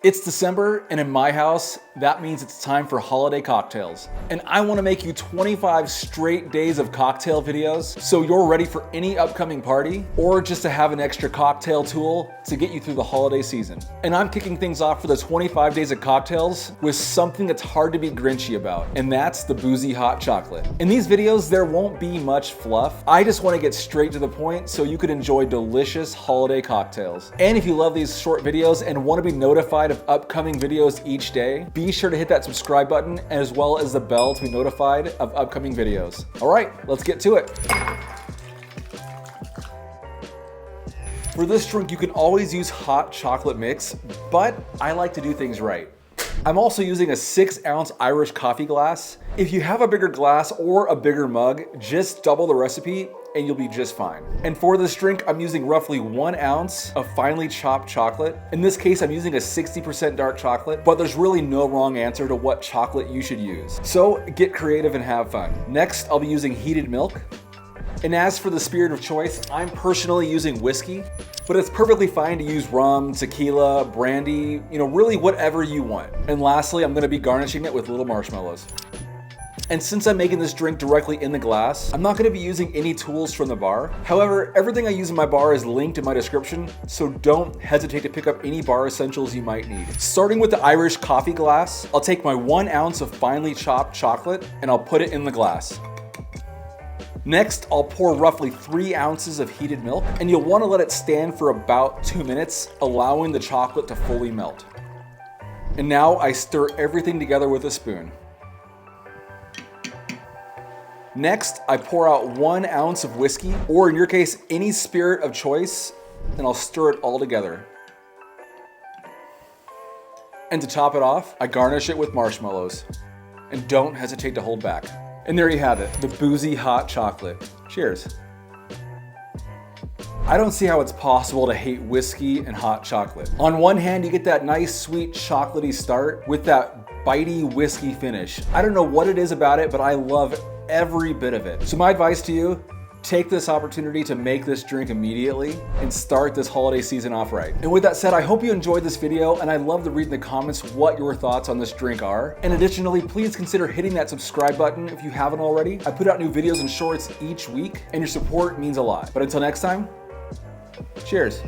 It's December, and in my house, that means it's time for holiday cocktails. And I want to make you 25 straight days of cocktail videos so you're ready for any upcoming party or just to have an extra cocktail tool to get you through the holiday season. And I'm kicking things off for the 25 days of cocktails with something that's hard to be grinchy about, and that's the Boozy Hot Chocolate. In these videos, there won't be much fluff. I just want to get straight to the point so you can enjoy delicious holiday cocktails. And if you love these short videos and want to be notified of upcoming videos each day, be sure to hit that subscribe button as well as the bell to be notified of upcoming videos. All right, let's get to it. For this drink, you can always use hot chocolate mix, but I like to do things right. I'm also using a 6-ounce Irish coffee glass. If you have a bigger glass or a bigger mug, just double the recipe and you'll be just fine. And for this drink, I'm using roughly 1 ounce of finely chopped chocolate. In this case, I'm using a 60% dark chocolate, but there's really no wrong answer to what chocolate you should use. So get creative and have fun. Next, I'll be using heated milk. And as for the spirit of choice, I'm personally using whiskey, but it's perfectly fine to use rum, tequila, brandy, really whatever you want. And lastly, I'm gonna be garnishing it with little marshmallows. And since I'm making this drink directly in the glass, I'm not gonna be using any tools from the bar. However, everything I use in my bar is linked in my description, so don't hesitate to pick up any bar essentials you might need. Starting with the Irish coffee glass, I'll take my 1 ounce of finely chopped chocolate and I'll put it in the glass. Next, I'll pour roughly 3 ounces of heated milk, and you'll want to let it stand for about 2 minutes, allowing the chocolate to fully melt. And now I stir everything together with a spoon. Next, I pour out 1 ounce of whiskey, or in your case, any spirit of choice, and I'll stir it all together. And to top it off, I garnish it with marshmallows. And don't hesitate to hold back. And there you have it, the Boozy Hot Chocolate. Cheers. I don't see how it's possible to hate whiskey and hot chocolate. On one hand, you get that nice, sweet, chocolatey start with that bitey whiskey finish. I don't know what it is about it, but I love every bit of it. So my advice to you, take this opportunity to make this drink immediately and start this holiday season off right. And with that said, I hope you enjoyed this video, and I'd love to read in the comments what your thoughts on this drink are. And additionally, please consider hitting that subscribe button if you haven't already. I put out new videos and shorts each week, and your support means a lot. But until next time, cheers.